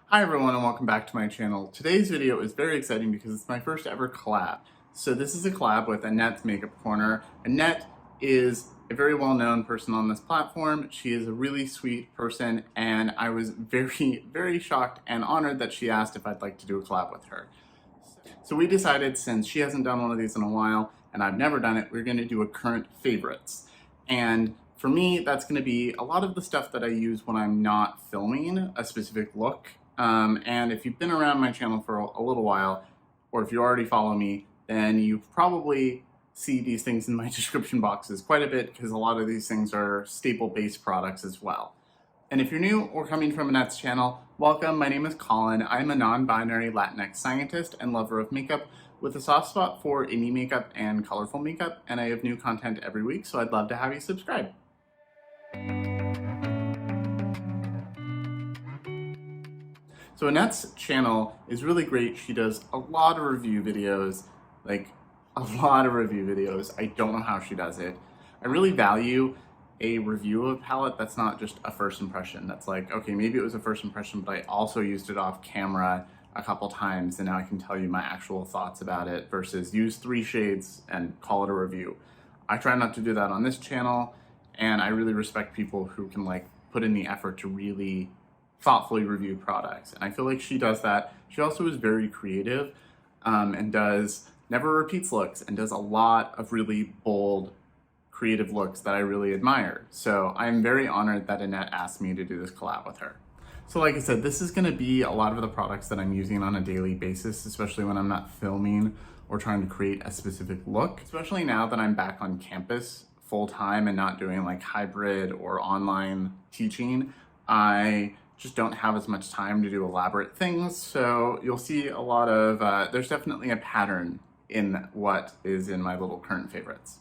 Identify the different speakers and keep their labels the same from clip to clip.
Speaker 1: Hi everyone and welcome back to my channel. Today's video is very exciting because it's my first ever collab. So this is a collab with Annette's Makeup Corner. Annette is a very well-known person on this platform. She is a really sweet person and I was very shocked and honored that she asked if I'd like to do a collab with her. So we decided, since she hasn't done one of these in a while and I've never done it, we're going to do a current favorites. And for me, that's going to be a lot of the stuff that I use when I'm not filming a specific look. And if you've been around my channel for a little while, or if you already follow me, then you probably see these things in my description boxes quite a bit because a lot of these things are staple-based products as well. And if you're new or coming from Annette's channel, welcome. My name is Colin. I'm a non-binary Latinx scientist and lover of makeup with a soft spot for indie makeup and colorful makeup, and I have new content every week, so I'd love to have you subscribe. So Annette's channel is really great. She does a lot of review videos, I don't know how she does it. I really value a review of a palette that's not just a first impression. That's like, okay, maybe it was a first impression, but I also used it off camera a couple times and now I can tell you my actual thoughts about it versus use 3 shades and call it a review. I try not to do that on this channel, and I really respect people who can put in the effort to really thoughtfully review products. And I feel like she does that. She also is very creative and never repeats looks and does a lot of really bold, creative looks that I really admire. So I'm very honored that Annette asked me to do this collab with her. So like I said, this is gonna be a lot of the products that I'm using on a daily basis, especially when I'm not filming or trying to create a specific look. Especially now that I'm back on campus full time and not doing hybrid or online teaching, I just don't have as much time to do elaborate things. So you'll see a lot of, there's definitely a pattern in what is in my little current favorites.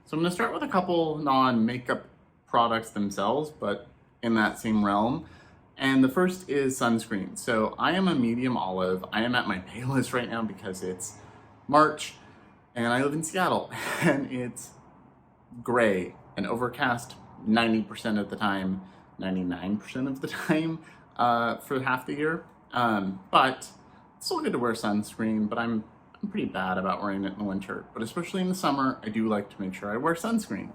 Speaker 1: So I'm gonna start with a couple non-makeup products themselves, but in that same realm. And the first is sunscreen. So I am a medium olive. I am at my palest right now because it's March and I live in Seattle and it's gray and overcast 90% of the time, 99% of the time for half the year. But it's still good to wear sunscreen, but I'm pretty bad about wearing it in the winter. But especially in the summer, I do like to make sure I wear sunscreen.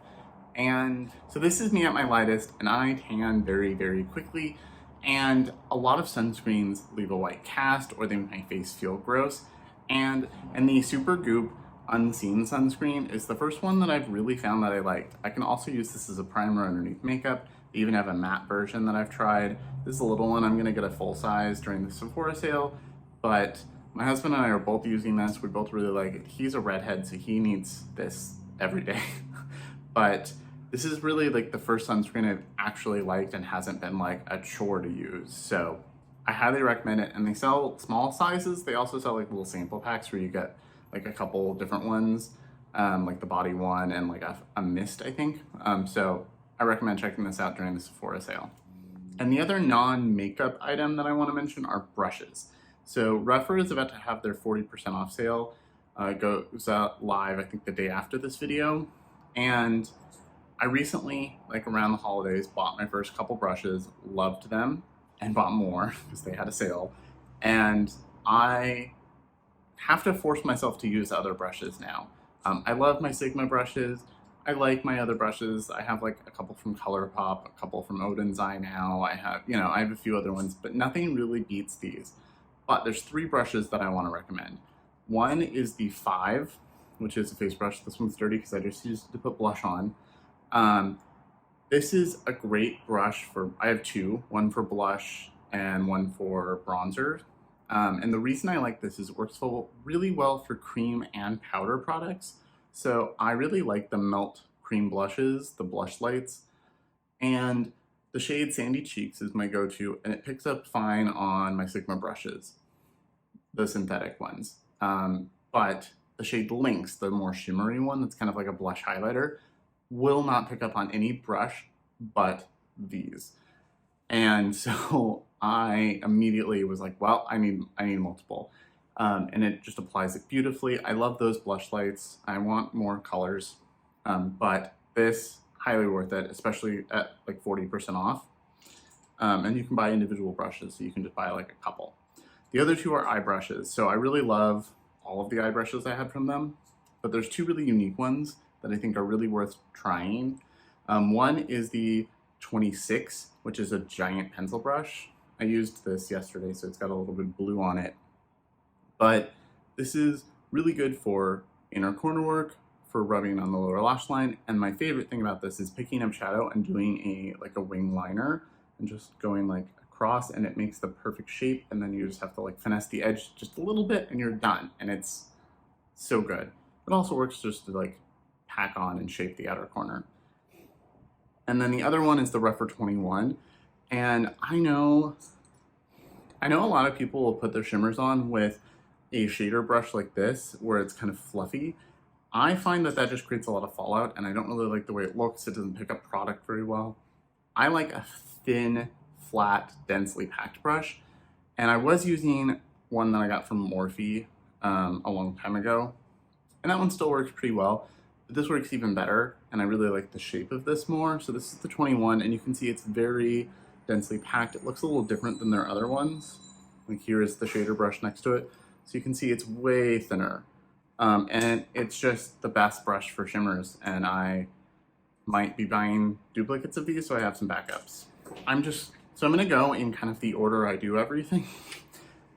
Speaker 1: And so this is me at my lightest, and I tan very quickly. And a lot of sunscreens leave a white cast or they make my face feel gross. And the Super Goop Unseen sunscreen is the first one that I've really found that I liked. I can also use this as a primer underneath makeup. They even have a matte version that I've tried. This is a little one. I'm gonna get a full size during the Sephora sale, but my husband and I are both using this. We both really like it. He's a redhead, so he needs this every day. But this is really the first sunscreen I've actually liked and hasn't been a chore to use. So I highly recommend it. And they sell small sizes. They also sell little sample packs where you get a couple different ones, like the body one and a mist, I think. So I recommend checking this out during the Sephora sale. And the other non-makeup item that I want to mention are brushes. So Rephr is about to have their 40% off sale. Goes out live, I think, the day after this video. And I recently, around the holidays, bought my first couple brushes, loved them, and bought more because they had a sale. And I have to force myself to use other brushes now. I love my Sigma brushes. I like my other brushes. I have a couple from ColourPop, a couple from Odin's Eye now. I have a few other ones, but nothing really beats these. But there's 3 brushes that I want to recommend. One is the 5, which is a face brush. This one's dirty because I just used it to put blush on. This is a great brush I have 2, one for blush and one for bronzer. And the reason I like this is it works really well for cream and powder products. So I really like the Melt Cream blushes, the blush lights, and the shade Sandy Cheeks is my go-to, and it picks up fine on my Sigma brushes, the synthetic ones. But the shade Lynx, the more shimmery one that's kind of like a blush highlighter, will not pick up on any brush but these. And so I immediately was like, well, I need multiple. And it just applies it beautifully. I love those blush lights. I want more colors, but this, highly worth it, especially at 40% off. And you can buy individual brushes, so you can just buy like a couple. The other two are eye brushes. So I really love all of the eye brushes I had from them, but there's two really unique ones that I think are really worth trying. One is the 26, which is a giant pencil brush. I used this yesterday, so it's got a little bit of blue on it. But this is really good for inner corner work, for rubbing on the lower lash line. And my favorite thing about this is picking up shadow and doing a wing liner and just going like across, and it makes the perfect shape. And then you just have to like finesse the edge just a little bit and you're done. And it's so good. It also works just to like pack on and shape the outer corner. And then the other one is the Rougher 21. And I know a lot of people will put their shimmers on with a shader brush like this, where it's kind of fluffy. I find that just creates a lot of fallout, and I don't really like the way it looks. It doesn't pick up product very well. I like a thin, flat, densely packed brush. And I was using one that I got from Morphe a long time ago. And that one still works pretty well, but this works even better. And I really like the shape of this more. So this is the 21, and you can see it's very densely packed. It looks a little different than their other ones. Like here is the shader brush next to it. So you can see it's way thinner. And it's just the best brush for shimmers. And I might be buying duplicates of these, so I have some backups. So I'm gonna go in kind of the order I do everything.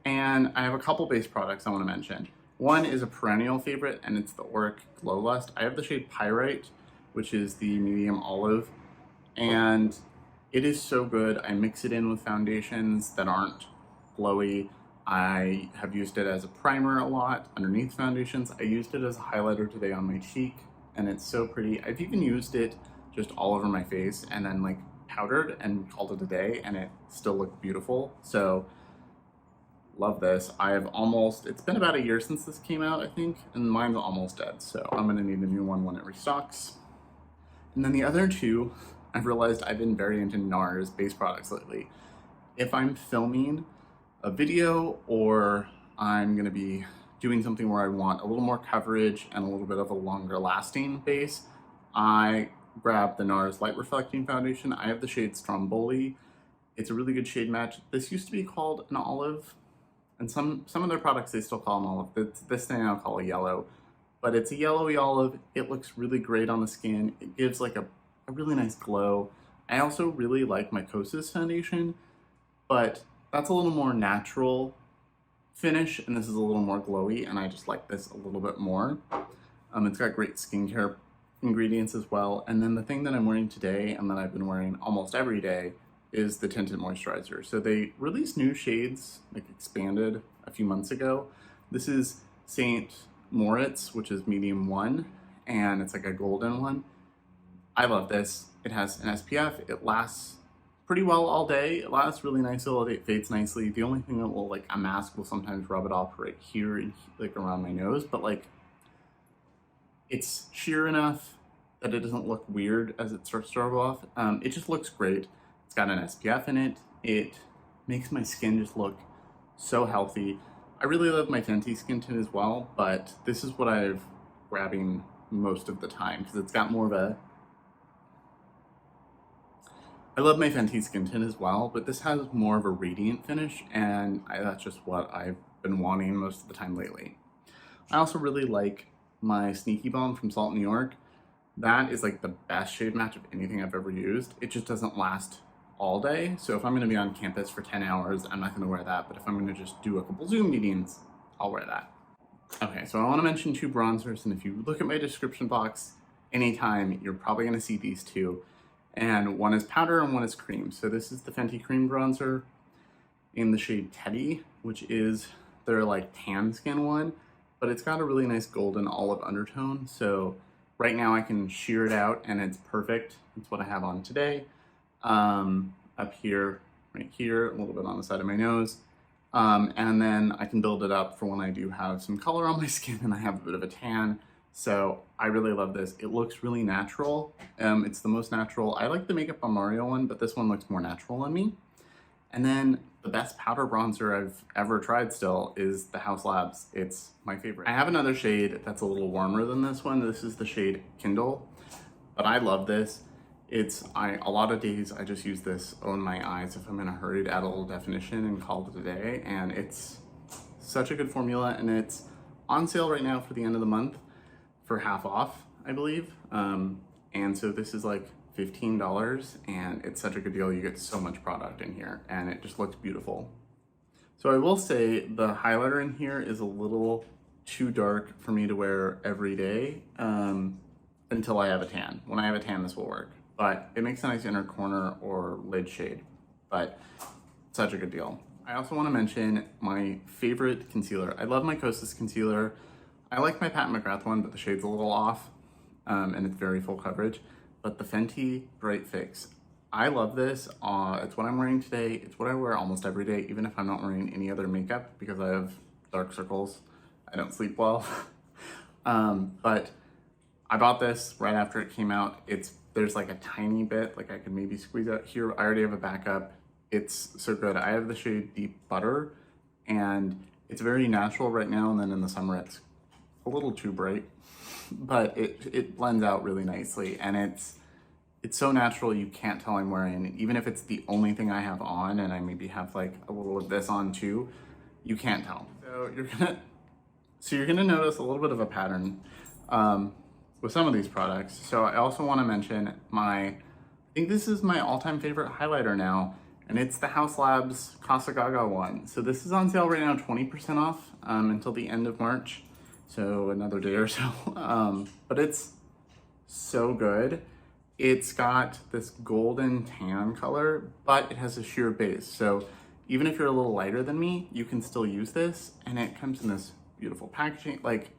Speaker 1: And I have a couple base products I wanna mention. One is a perennial favorite, and it's the Auric Glow Lust. I have the shade Pyrite, which is the medium olive, and it is so good. I mix it in with foundations that aren't glowy. I have used it as a primer a lot underneath foundations. I used it as a highlighter today on my cheek, and it's so pretty. I've even used it just all over my face and then like powdered and called it a day, and it still looked beautiful. So love this. It's been about a year since this came out, I think, and mine's almost dead. So I'm gonna need a new one when it restocks. And then the other two, I've realized I've been very into Nars base products lately. If I'm filming a video or I'm gonna be doing something where I want a little more coverage and a little bit of a longer lasting base, I grab the Nars Light Reflecting Foundation. I have the shade Stromboli. It's a really good shade match. This used to be called an olive, and some of their products they still call an olive. This thing I'll call a yellow, but it's a yellowy olive. It looks really great on the skin. It gives like a really nice glow. I also really like my Kosas foundation, but that's a little more natural finish, and this is a little more glowy, and I just like this a little bit more. It's got great skincare ingredients as well. And then the thing that I'm wearing today, and that I've been wearing almost every day, is the tinted moisturizer. So they released new shades, like expanded a few months ago. This is St. Moritz, which is medium 1, and it's like a golden one. I love this. It has an SPF. It lasts pretty well all day. It lasts really nice all day. It fades nicely. The only thing that will, like, a mask will sometimes rub it off right here and like around my nose, but like it's sheer enough that it doesn't look weird as it starts to rub off. It just looks great. It's got an SPF in it. It makes my skin just look so healthy. I really love my Fenty skin tint as well, but this is what I'm grabbing most of the time because it's got more of a... I love my Fenty skin tint as well, but this has more of a radiant finish, and that's just what I've been wanting most of the time lately. I also really like my Sneaky Balm from Salt New York. That is like the best shade match of anything I've ever used. It just doesn't last all day. So if I'm gonna be on campus for 10 hours, I'm not gonna wear that. But if I'm gonna just do a couple Zoom meetings, I'll wear that. Okay, so I wanna mention two bronzers. And if you look at my description box anytime, you're probably gonna see these two. And one is powder and one is cream. So this is the Fenty Cream Bronzer in the shade Teddy, which is their like tan skin one, but it's got a really nice golden olive undertone. So right now I can sheer it out and it's perfect. It's what I have on today. Up here, right here, a little bit on the side of my nose. And then I can build it up for when I do have some color on my skin and I have a bit of a tan. So I really love this. It looks really natural. It's the most natural. I like the Makeup on Mario one, but this one looks more natural on me. And then the best powder bronzer I've ever tried still is the House Labs. It's my favorite. I have another shade that's a little warmer than this one. This is the shade Kindle, but I love this. A lot of days I just use this on my eyes if I'm in a hurry to add a little definition and call it a day. And it's such a good formula, and it's on sale right now for the end of the month for half off, I believe. And so this is like $15, and it's such a good deal. You get so much product in here, and it just looks beautiful. So I will say the highlighter in here is a little too dark for me to wear every day until I have a tan. When I have a tan, this will work. But it makes a nice inner corner or lid shade, but such a good deal. I also want to mention my favorite concealer. I love my Kosas concealer. I like my Pat McGrath one, but the shade's a little off, and it's very full coverage. But the Fenty Bright Fix, I love this. It's what I'm wearing today. It's what I wear almost every day, even if I'm not wearing any other makeup, because I have dark circles. I don't sleep well. But I bought this right after it came out. There's like a tiny bit, like I could maybe squeeze out here. I already have a backup. It's so good. I have the shade Deep Butter, and it's very natural right now, and then in the summer it's a little too bright, but it blends out really nicely, and it's so natural you can't tell I'm wearing it. Even if it's the only thing I have on, and I maybe have like a little of this on too, you can't tell. So you're gonna notice a little bit of a pattern with some of these products. So I also want to mention I think this is my all-time favorite highlighter now, and it's the House Labs Casa Gaga one. So this is on sale right now, 20% off until the end of March, so another day or so. But it's so good. It's got this golden tan color, but it has a sheer base. So even if you're a little lighter than me, you can still use this, and it comes in this beautiful packaging. Like,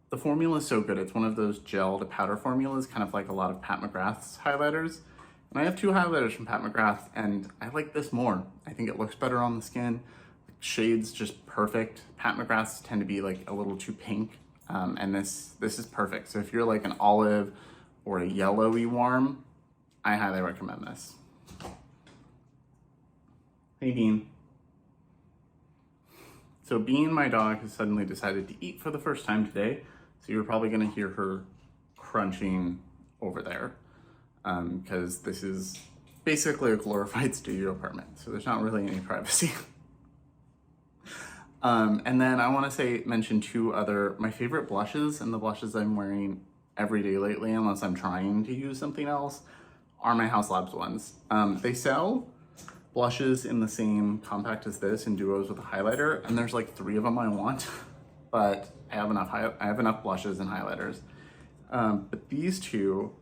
Speaker 1: the formula is so good. It's one of those gel to powder formulas, kind of like a lot of Pat McGrath's highlighters. And I have 2 highlighters from Pat McGrath, and I like this more. I think it looks better on the skin. The shade's just perfect. Pat McGrath's tend to be like a little too pink, and this is perfect. So if you're like an olive or a yellowy warm, I highly recommend this. Hey, Bean. So Bean, my dog, has suddenly decided to eat for the first time today. So you're probably gonna hear her crunching over there, because this is basically a glorified studio apartment. So there's not really any privacy. And then I wanna mention 2 other, my favorite blushes, and the blushes I'm wearing every day lately, unless I'm trying to use something else, are my House Labs ones. They sell blushes in the same compact as this in duos with a highlighter, and there's like 3 of them I want, but I have enough blushes and highlighters. But these 2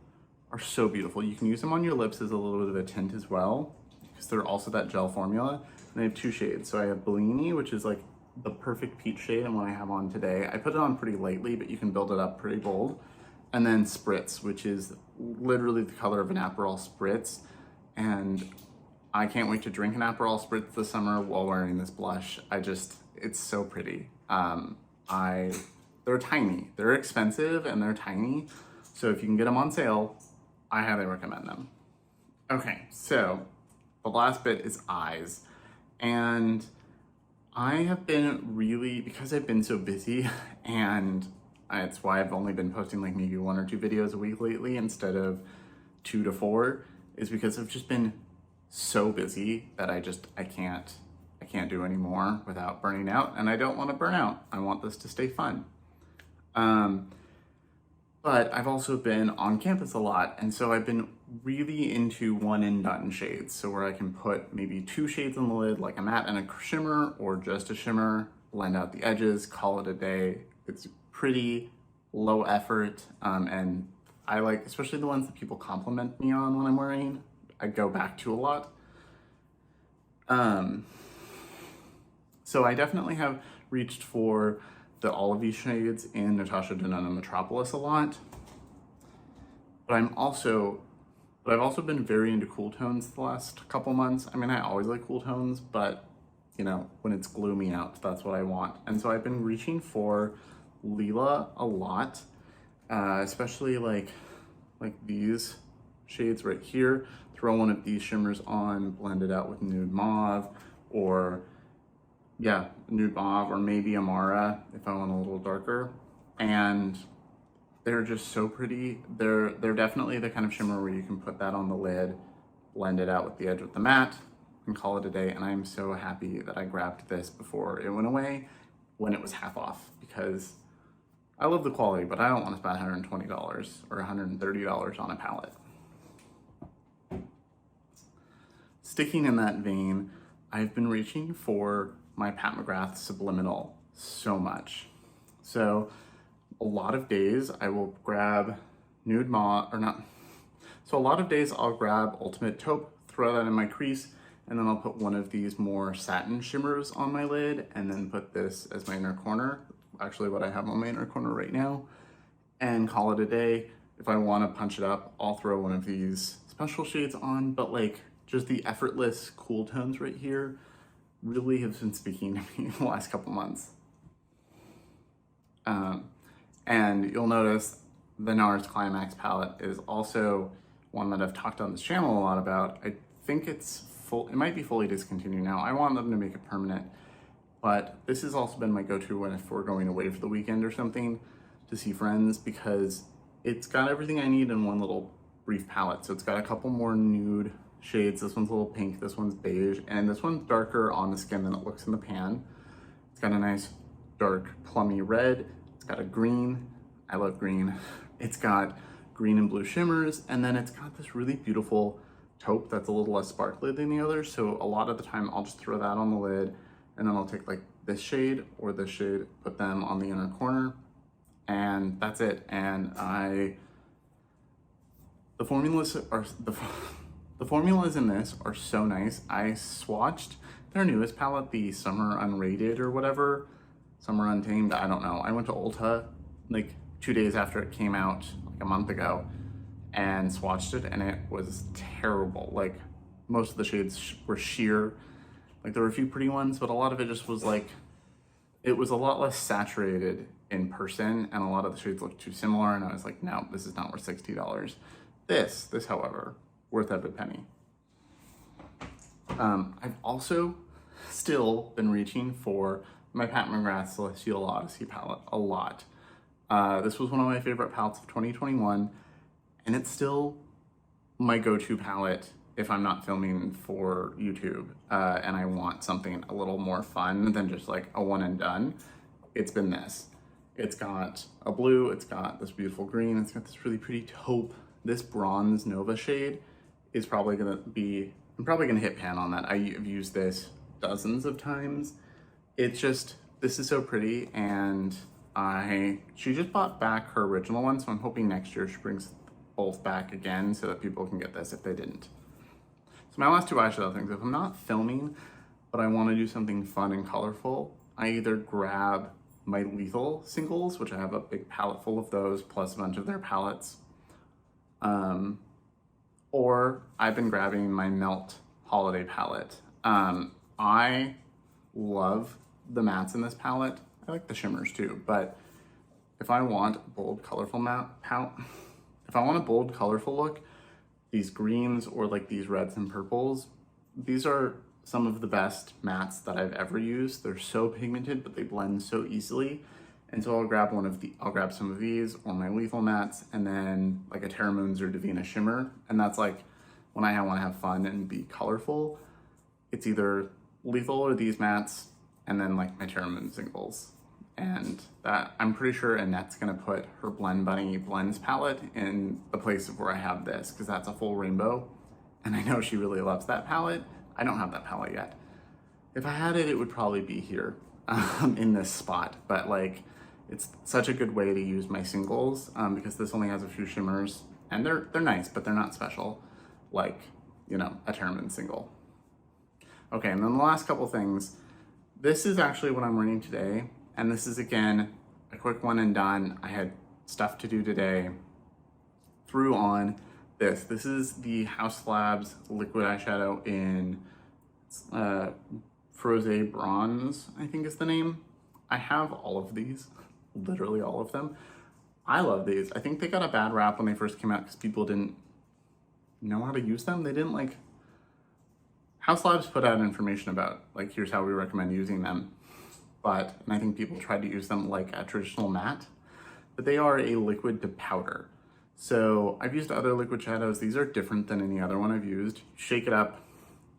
Speaker 1: are so beautiful. You can use them on your lips as a little bit of a tint as well, because they're also that gel formula. And I have 2 shades. So I have Bellini, which is like the perfect peach shade, and what I have on today. I put it on pretty lightly, but you can build it up pretty bold. And then Spritz, which is literally the color of an Aperol Spritz. And I can't wait to drink an Aperol Spritz this summer while wearing this blush. It's so pretty. They're tiny. They're expensive and they're tiny. So if you can get them on sale, I highly recommend them. Okay, so the last bit is eyes. And I have been because I've been so busy, and it's why I've only been posting like maybe 1 or 2 videos a week lately instead of 2 to 4, is because I've just been so busy that I can't do any more without burning out, and I don't want to burn out. I want this to stay fun. But I've also been on campus a lot, and so I've been really into one and done shades. So where I can put maybe 2 shades on the lid, like a matte and a shimmer, or just a shimmer, blend out the edges, call it a day. It's pretty low effort, and I like, especially the ones that people compliment me on when I'm wearing, I go back to a lot. So I definitely have reached for the olivey shades in Natasha Denona Metropolis a lot. But I've also been very into cool tones the last couple months. I mean, I always like cool tones, but you know, when it's gloomy out, that's what I want. And so I've been reaching for Lila a lot, especially like these shades right here. Throw one of these shimmers on, blend it out with Nude Mauve, or Nude Mauve, or maybe Amara if I want a little darker. And they're just so pretty. They're definitely the kind of shimmer where you can put that on the lid, blend it out with the edge with the matte, and call it a day. And I'm so happy that I grabbed this before it went away when it was half off, because I love the quality, but I don't want to spend $120 or $130 on a palette. Sticking in that vein, I've been reaching for my Pat McGrath Subliminal so much. So a lot of days I will grab Nude Mauve, or not. So a lot of days I'll grab Ultimate Taupe, throw that in my crease, and then I'll put one of these more satin shimmers on my lid, and then put this as my inner corner. Actually what I have on my inner corner right now, and call it a day. If I want to punch it up, I'll throw one of these special shades on, but like just the effortless cool tones right here really have been speaking to me in the last couple months. And you'll notice the Nars Climax palette is also one that I've talked on this channel a lot about. I think it's it might be fully discontinued now. I want them to make it permanent, but this has also been my go-to if we're going away for the weekend or something to see friends, because it's got everything I need in one little brief palette. So it's got a couple more nude shades. This one's a little pink, this one's beige, and this one's darker on the skin than it looks in the pan. It's got a nice dark plummy red. It's got a green. I love green. It's got green and blue shimmers, and then it's got this really beautiful taupe that's a little less sparkly than the others. So a lot of the time I'll just throw that on the lid, and then I'll take like this shade or this shade, put them on the inner corner, and that's it. And the formulas in this are so nice. I swatched their newest palette, the Summer Unrated or whatever, Summer Untamed, I don't know. I went to Ulta like 2 days after it came out, like a month ago, and swatched it, and it was terrible. Like most of the shades were sheer. Like there were a few pretty ones, but a lot of it just was like, it was a lot less saturated in person, and a lot of the shades looked too similar, and I was like, no, this is not worth $60. This, however, worth every penny. I've also still been reaching for my Pat McGrath Celestial Odyssey palette a lot. This was one of my favorite palettes of 2021, and it's still my go-to palette if I'm not filming for YouTube and I want something a little more fun than just like a one and done. It's been this. It's got a blue, it's got this beautiful green, it's got this really pretty taupe. This bronze Nova shade is probably gonna be, I'm probably gonna hit pan on that. I've used this dozens of times. It's just, this is so pretty, and she just bought back her original one, so I'm hoping next year she brings both back again so that people can get this if they didn't. So my last two eyeshadow things, if I'm not filming, but I wanna do something fun and colorful, I either grab my Lethal singles, which I have a big palette full of those, plus a bunch of their palettes, or I've been grabbing my Melt Holiday palette. I love the mattes in this palette. I like the shimmers too, but if I want a bold, colorful if I want a bold, colorful look, these greens or like these reds and purples, these are some of the best mattes that I've ever used. They're so pigmented, but they blend so easily. And so I'll grab some of these or my Lethal mattes, and then like a Terra Moons or Divina shimmer. And that's like when I want to have fun and be colorful, it's either Lethal or these mattes, and then like my Terra Moon singles. And that, I'm pretty sure Annette's gonna put her Blend Bunny Blends palette in the place of where I have this, because that's a full rainbow. And I know she really loves that palette. I don't have that palette yet. If I had it, it would probably be here in this spot, but like, it's such a good way to use my singles because this only has a few shimmers, and they're nice, but they're not special, like, you know, a Terra Moon single. Okay, and then the last couple things. This is actually what I'm wearing today, and this is, again, a quick one and done. I had stuff to do today. Threw on this. This is the House Labs liquid eyeshadow in Froze Bronze, I think is the name. I have all of these, literally all of them. I love these. I think they got a bad rap when they first came out because people didn't know how to use them. They didn't like, House Labs put out information about like, here's how we recommend using them. And I think people tried to use them like a traditional matte but they are a liquid to powder. So I've used other liquid shadows. These are different than any other one I've used. Shake it up,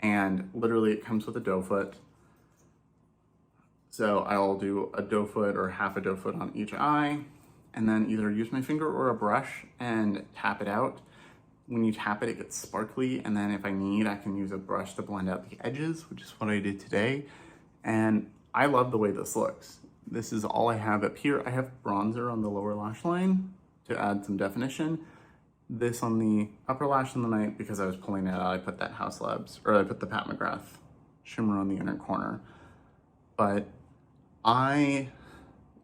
Speaker 1: and literally it comes with a doe foot. So I'll do a doe foot or half a doe foot on each eye, and then either use my finger or a brush and tap it out. When you tap it, it gets sparkly, and then if I need, I can use a brush to blend out the edges, which is what I did today. And I love the way this looks. This is all I have up here. I have bronzer on the lower lash line to add some definition. This on the upper lash in the night, because I was pulling it out, I put that House Labs, or I put the Pat McGrath shimmer on the inner corner. But I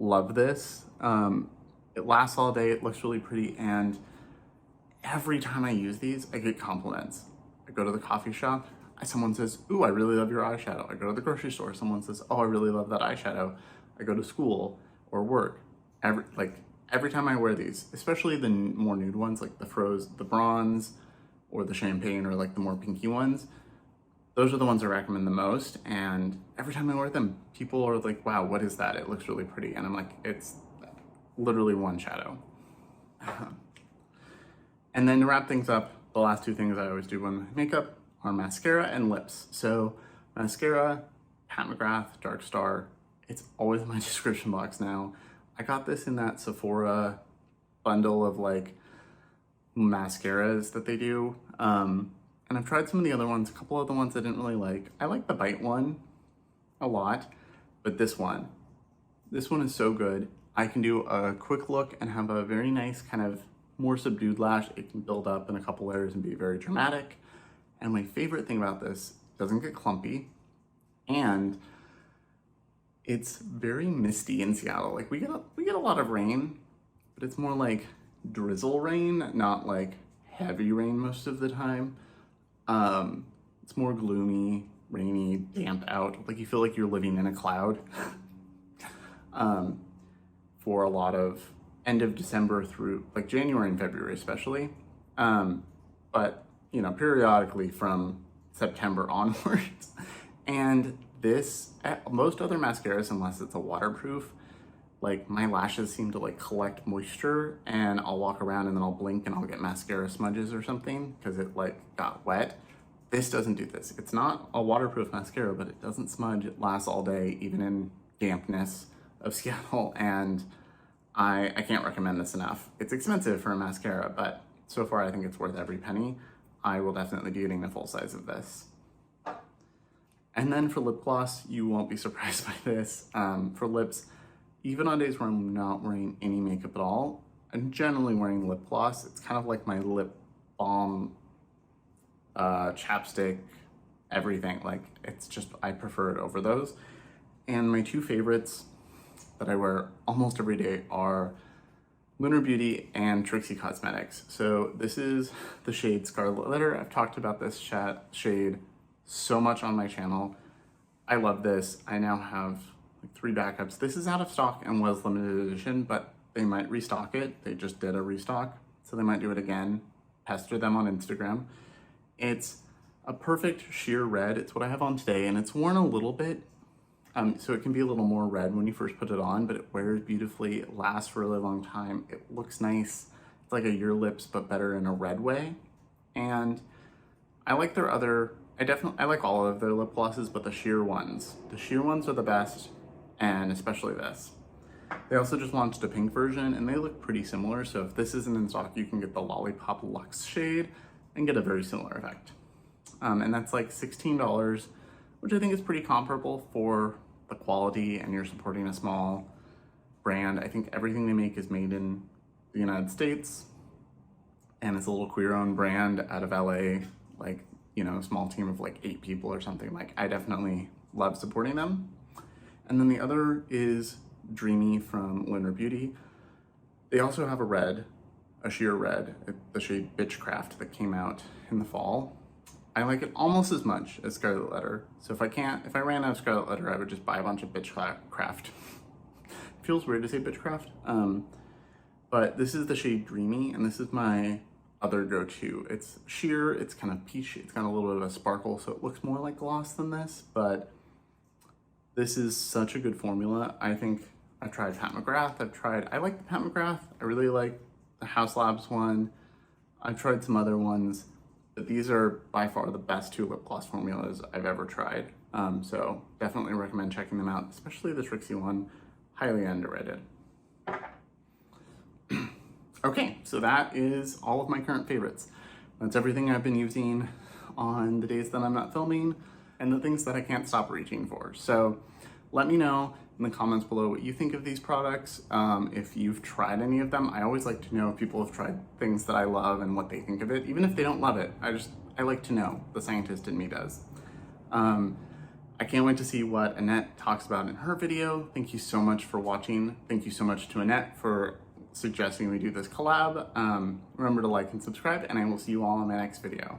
Speaker 1: love this. It lasts all day, it looks really pretty, and every time I use these, I get compliments. I go to the coffee shop, someone says, ooh, I really love your eyeshadow. I go to the grocery store, someone says, oh, I really love that eyeshadow. I go to school or work. Every time I wear these, especially the more nude ones, like the bronze or the champagne, or like the more pinky ones, those are the ones I recommend the most. And every time I wear them, people are like, wow, what is that? It looks really pretty. And I'm like, it's literally one shadow. And then to wrap things up, the last two things I always do when I makeup are mascara and lips. So mascara, Pat McGrath, Dark Star. It's always in my description box now. I got this in that Sephora bundle of like mascaras that they do. And I've tried some of the other ones, a couple of the ones I didn't really like. I like the Bite one a lot, but this one is so good. I can do a quick look and have a very nice kind of more subdued lash. It can build up in a couple layers and be very dramatic. And my favorite thing about this, it doesn't get clumpy, and it's very misty in Seattle. Like we get a lot of rain, but it's more like drizzle rain, not like heavy rain most of the time. It's more gloomy, rainy, damp out. Like you feel like you're living in a cloud for a lot of end of December through like January and February especially. But you know, periodically from September onwards. And this, most other mascaras, unless it's a waterproof, like my lashes seem to like collect moisture, and I'll walk around and then I'll blink and I'll get mascara smudges or something because it like got wet. This doesn't do this. It's not a waterproof mascara, but it doesn't smudge. It lasts all day, even in dampness of Seattle, and I can't recommend this enough. It's expensive for a mascara, but so far I think it's worth every penny. I will definitely be getting the full size of this. And then for lip gloss, you won't be surprised by this. For lips, even on days where I'm not wearing any makeup at all, I'm generally wearing lip gloss. It's kind of like my lip balm, chapstick, everything. Like it's just, I prefer it over those. And my two favorites that I wear almost every day are Lunar Beauty and Trixie Cosmetics. So this is the shade Scarlet Letter. I've talked about this shade so much on my channel. I love this. I now have like 3 backups. This is out of stock and was limited edition, but they might restock it. They just did a restock, so they might do it again. Pester them on Instagram. It's a perfect sheer red. It's what I have on today, and it's worn a little bit. So it can be a little more red when you first put it on, but it wears beautifully. It lasts for a really long time. It looks nice. It's like a Your Lips, but better in a red way. And I like their other, I like all of their lip glosses, but the sheer ones. The sheer ones are the best, and especially this. They also just launched a pink version, and they look pretty similar. So if this isn't in stock, you can get the Lollipop Luxe shade and get a very similar effect. And that's like $16, which I think is pretty comparable for the quality, and you're supporting a small brand. I think everything they make is made in the United States, and it's a little queer-owned brand out of LA, like, you know, a small team of like 8 people or something. Like, I definitely love supporting them. And then the other is Dreamy from Lunar Beauty. They also have a red, a sheer red, the shade Bitchcraft, that came out in the fall. I like it almost as much as Scarlet Letter. So if I ran out of Scarlet Letter, I would just buy a bunch of Bitchcraft. Feels weird to say Bitchcraft. But this is the shade Dreamy, and this is my other go-to. It's sheer, it's kind of peachy, it's got a little bit of a sparkle, so it looks more like gloss than this, but this is such a good formula. I think I've tried Pat McGrath. I like the Pat McGrath. I really like the House Labs one. I've tried some other ones, but these are by far the best 2 lip gloss formulas I've ever tried. So definitely recommend checking them out, especially the Trixie one, highly underrated. Okay, so that is all of my current favorites. That's everything I've been using on the days that I'm not filming and the things that I can't stop reaching for. So let me know in the comments below what you think of these products. If you've tried any of them, I always like to know if people have tried things that I love and what they think of it. Even if they don't love it, I like to know. The scientist in me does. I can't wait to see what Annette talks about in her video. Thank you so much for watching. Thank you so much to Annette for suggesting we do this collab. Remember to like and subscribe, and I will see you all in my next video.